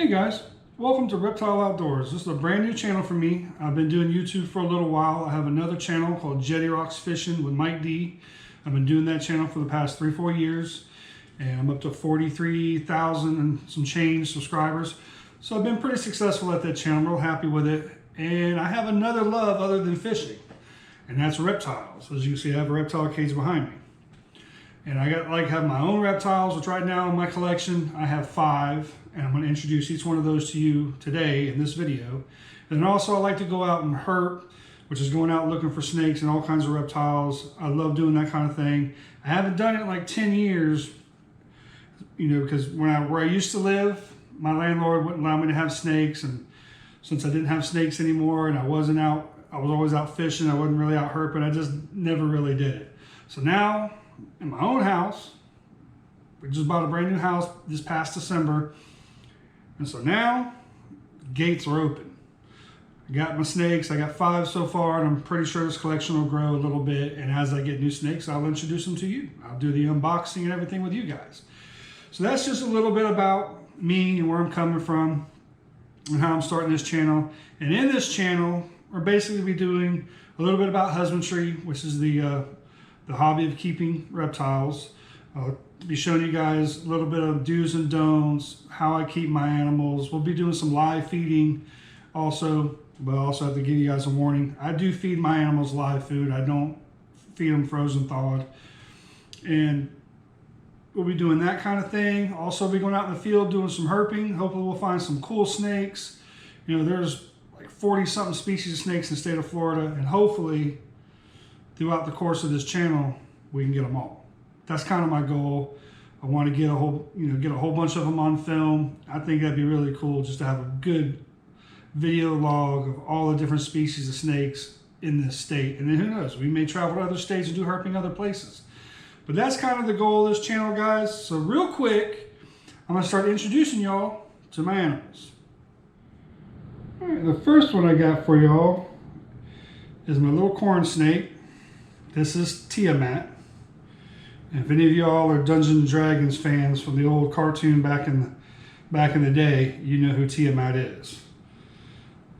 Hey guys, welcome to Reptile Outdoors. This is a brand new channel for me. I've been doing YouTube for a little while. I have another channel called Jetty Rocks Fishing with Mike D. I've been doing that channel for the past 3-4 years, and I'm up to 43,000 and some change subscribers. So I've been pretty successful at that channel. I'm real happy with it. And I have another love other than fishing, and that's reptiles. As you can see, I have a reptile cage behind me. And I have my own reptiles, which right now in my collection, I have 5. And I'm going to introduce each one of those to you today in this video. And also I like to go out and herp, which is going out looking for snakes and all kinds of reptiles. I love doing that kind of thing. I haven't done it in like 10 years, you know, because where I used to live, my landlord wouldn't allow me to have snakes. And since I didn't have snakes anymore and I was always out fishing, I wasn't really out herping, I just never really did it. So now, in my own house, we just bought a brand new house this past December. And so now, gates are open. I got my snakes, I got 5 so far, and I'm pretty sure this collection will grow a little bit. And as I get new snakes, I'll introduce them to you. I'll do the unboxing and everything with you guys. So that's just a little bit about me and where I'm coming from and how I'm starting this channel. And in this channel, we're basically be doing a little bit about husbandry, which is the hobby of keeping reptiles. I'll be showing you guys a little bit of do's and don'ts, how I keep my animals. We'll be doing some live feeding also, but I also have to give you guys a warning. I do feed my animals live food. I don't feed them frozen thawed. And we'll be doing that kind of thing. Also be going out in the field doing some herping. Hopefully we'll find some cool snakes. You know, there's like 40-something species of snakes in the state of Florida, and hopefully throughout the course of this channel, we can get them all. That's kind of my goal. I want to get a whole bunch of them on film. I think that'd be really cool just to have a good video log of all the different species of snakes in this state. And then who knows, we may travel to other states and do herping other places. But that's kind of the goal of this channel, guys. So real quick, I'm going to start introducing y'all to my animals. All right, the first one I got for y'all is my little corn snake. This is Tiamat. And if any of y'all are Dungeons and Dragons fans from the old cartoon back in the day, you know who Tiamat is.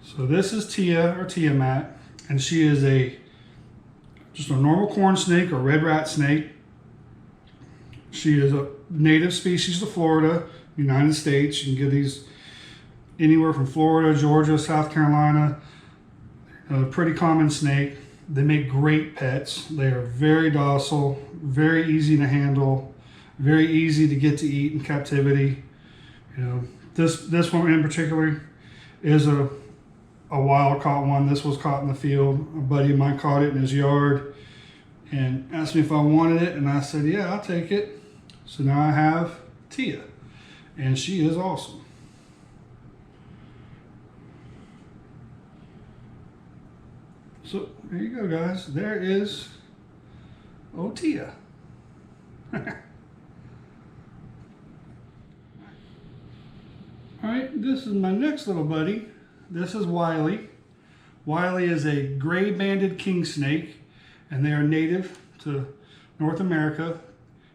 So this is Tia, or Tiamat, and she is just a normal corn snake or red rat snake. She is a native species of Florida, United States. You can get these anywhere from Florida, Georgia, South Carolina. A pretty common snake. They make great pets. They are very docile, very easy to handle, very easy to get to eat in captivity. You know, this one in particular is a wild caught one. This was caught in the field. A buddy of mine caught it in his yard and asked me if I wanted it, and I said, yeah, I'll take it. So now I have Tia, and she is awesome. So there you go, guys. There is Tia. All right, this is my next little buddy. This is Wiley. Wiley is a gray banded king snake, and they are native to North America.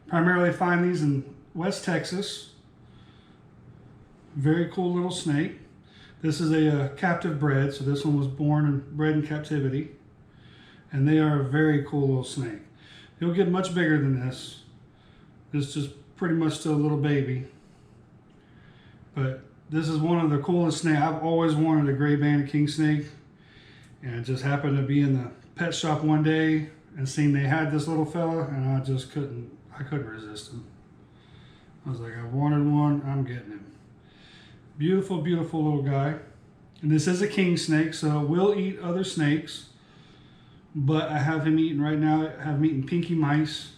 Primarily find these in West Texas. Very cool little snake. This is a captive bred, so this one was born and bred in captivity. And they are a very cool little snake. He'll get much bigger than this. This is just pretty much still a little baby. But this is one of the coolest snakes. I've always wanted a gray banded king snake. And it just happened to be in the pet shop one day and seen they had this little fella, and I couldn't resist him. I was like, I wanted one, I'm getting him. Beautiful, beautiful little guy. And this is a king snake, so it will eat other snakes. But I have him eating right now, I have him eating pinky mice,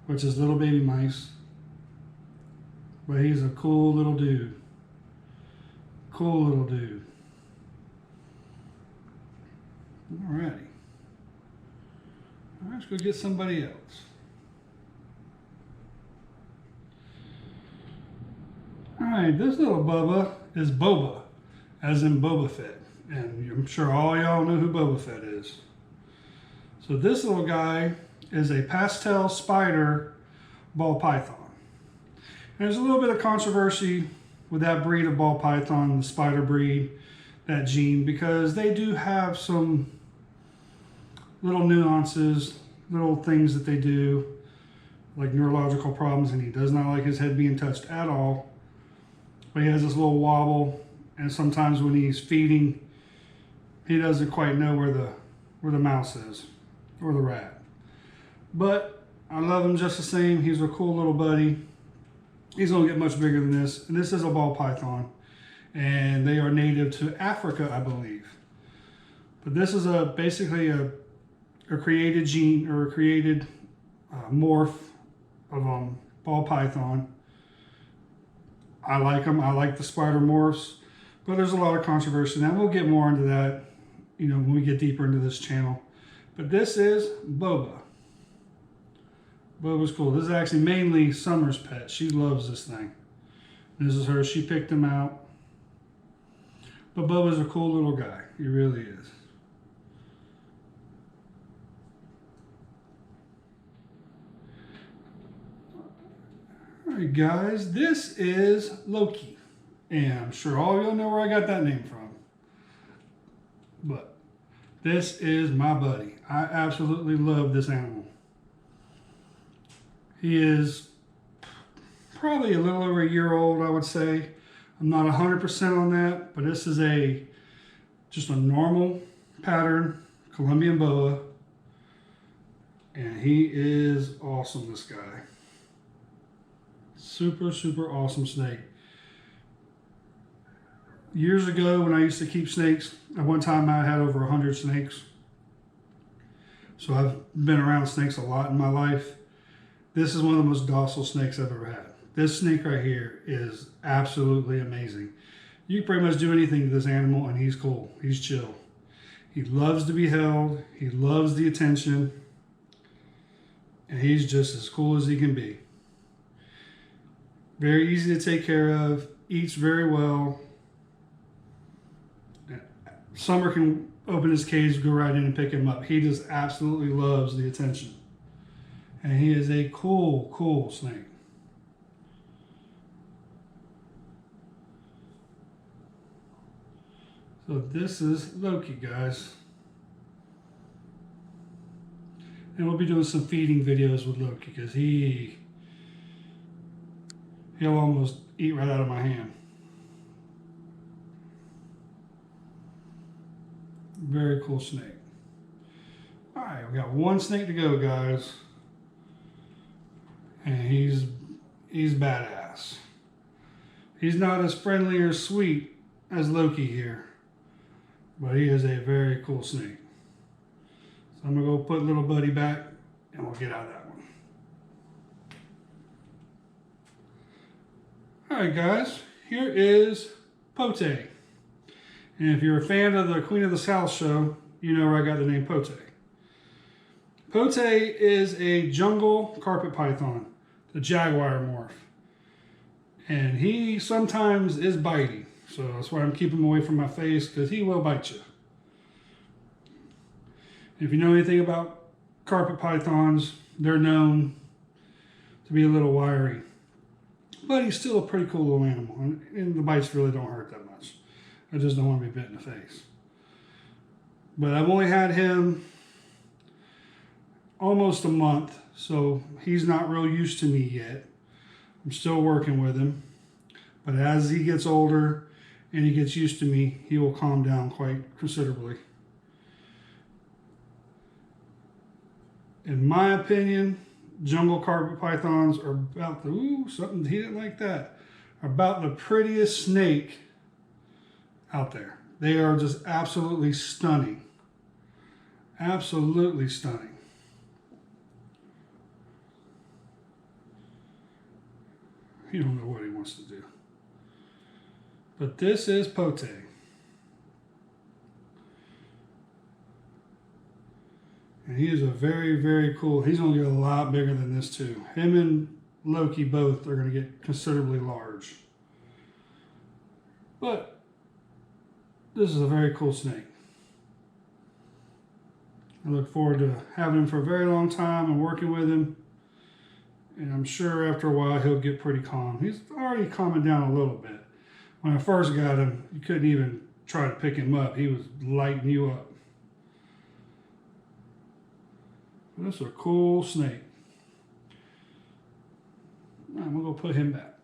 which is little baby mice. But he's a cool little dude. Cool little dude. Alrighty. All right, let's go get somebody else. Alright, this little Bubba is Boba, as in Boba Fett. And I'm sure all y'all know who Boba Fett is. So this little guy is a pastel spider ball python. And there's a little bit of controversy with that breed of ball python, the spider breed, that gene, because they do have some little nuances, little things that they do, like neurological problems, and he does not like his head being touched at all. But he has this little wobble, and sometimes when he's feeding, he doesn't quite know where the mouse is, or the rat. But I love him just the same. He's a cool little buddy. He's gonna get much bigger than this, and this is a ball python, and they are native to Africa, I believe. But this is basically a created gene, or a created morph of ball python. I like them. I like the spider morphs, but there's a lot of controversy, and we'll get more into that, you know, when we get deeper into this channel. But this is Boba. Boba's cool. This is actually mainly Summer's pet. She loves this thing. This is her. She picked him out. But Boba's a cool little guy. He really is. Alright guys, this is Loki. And I'm sure all of y'all know where I got that name from. But this is my buddy. I absolutely love this animal. He is probably a little over a year old, I would say. I'm not 100% on that, but this is just a normal pattern Colombian boa. And he is awesome, this guy. Super, super awesome snake. Years ago, when I used to keep snakes, at one time I had over 100 snakes. So I've been around snakes a lot in my life. This is one of the most docile snakes I've ever had. This snake right here is absolutely amazing. You can pretty much do anything to this animal and he's cool. He's chill. He loves to be held. He loves the attention. And he's just as cool as he can be. Very easy to take care of. Eats very well. Summer can open his cage, go right in and pick him up. He just absolutely loves the attention. And he is a cool, cool snake. So this is Loki, guys. And we'll be doing some feeding videos with Loki because he'll almost eat right out of my hand. Very cool snake. All right, we got one snake to go, guys. And he's badass. He's not as friendly or sweet as Loki here, but he is a very cool snake. So I'm gonna go put little buddy back and we'll get out of that one. All right, guys, here is Pote. And if you're a fan of the Queen of the South show, you know where I got the name Pote. Pote is a jungle carpet python, the jaguar morph. And he sometimes is bitey. So that's why I'm keeping him away from my face, because he will bite you. If you know anything about carpet pythons, they're known to be a little wiry. But he's still a pretty cool little animal. And the bites really don't hurt that much. I just don't want to be bit in the face. But I've only had him almost a month, so he's not real used to me yet. I'm still working with him. But as he gets older and he gets used to me, he will calm down quite considerably. In my opinion, jungle carpet pythons are about the, something he didn't like that, are about the prettiest snake out there. They are just absolutely stunning. Absolutely stunning. He don't know what he wants to do. But this is Pote. And he is a very, very cool, he's going to get a lot bigger than this too. Him and Loki both are going to get considerably large. But this is a very cool snake. I look forward to having him for a very long time and working with him. And I'm sure after a while he'll get pretty calm. He's already calming down a little bit. When I first got him, you couldn't even try to pick him up. He was lighting you up. This is a cool snake. I'm gonna go put him back,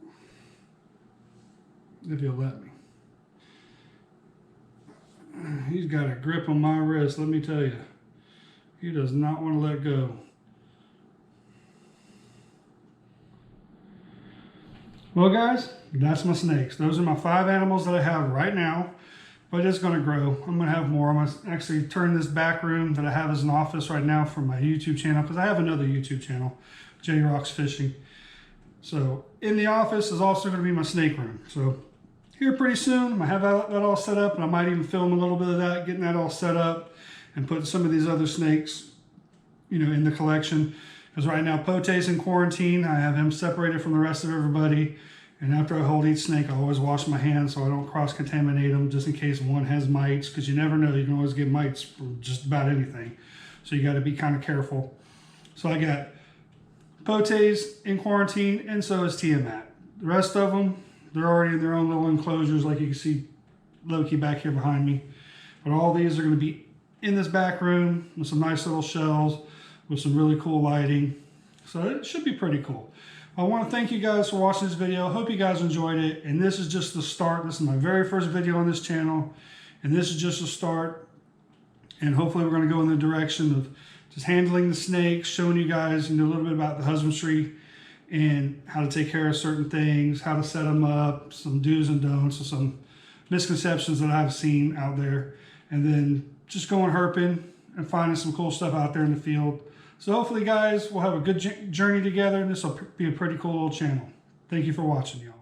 if he'll let me. He's got a grip on my wrist, let me tell you. He does not want to let go. Well guys, that's my snakes. Those are my 5 animals that I have right now, but it's gonna grow. I'm gonna have more. I'm gonna actually turn this back room that I have as an office right now for my YouTube channel, because I have another YouTube channel, Jetty Rocks Fishing. So in the office is also gonna be my snake room. So here pretty soon, I have that all set up, and I might even film a little bit of that, getting that all set up, and put some of these other snakes, you know, in the collection. Because right now, Pote's in quarantine. I have him separated from the rest of everybody. And after I hold each snake, I always wash my hands so I don't cross-contaminate them, just in case one has mites, because you never know, you can always get mites from just about anything. So you got to be kind of careful. So I got Pote's in quarantine, and so is Tiamat. The rest of them, they're already in their own little enclosures, like you can see Loki back here behind me. But all these are going to be in this back room with some nice little shelves with some really cool lighting. So it should be pretty cool. I want to thank you guys for watching this video. I hope you guys enjoyed it. And this is just the start. This is my very first video on this channel. And this is just a start. And hopefully we're going to go in the direction of just handling the snakes, showing you guys, you know, a little bit about the husbandry and how to take care of certain things, how to set them up, some do's and don'ts, and some misconceptions that I've seen out there. And then just going herping and finding some cool stuff out there in the field. So hopefully guys, we'll have a good journey together, and this will be a pretty cool little channel. Thank you for watching, y'all.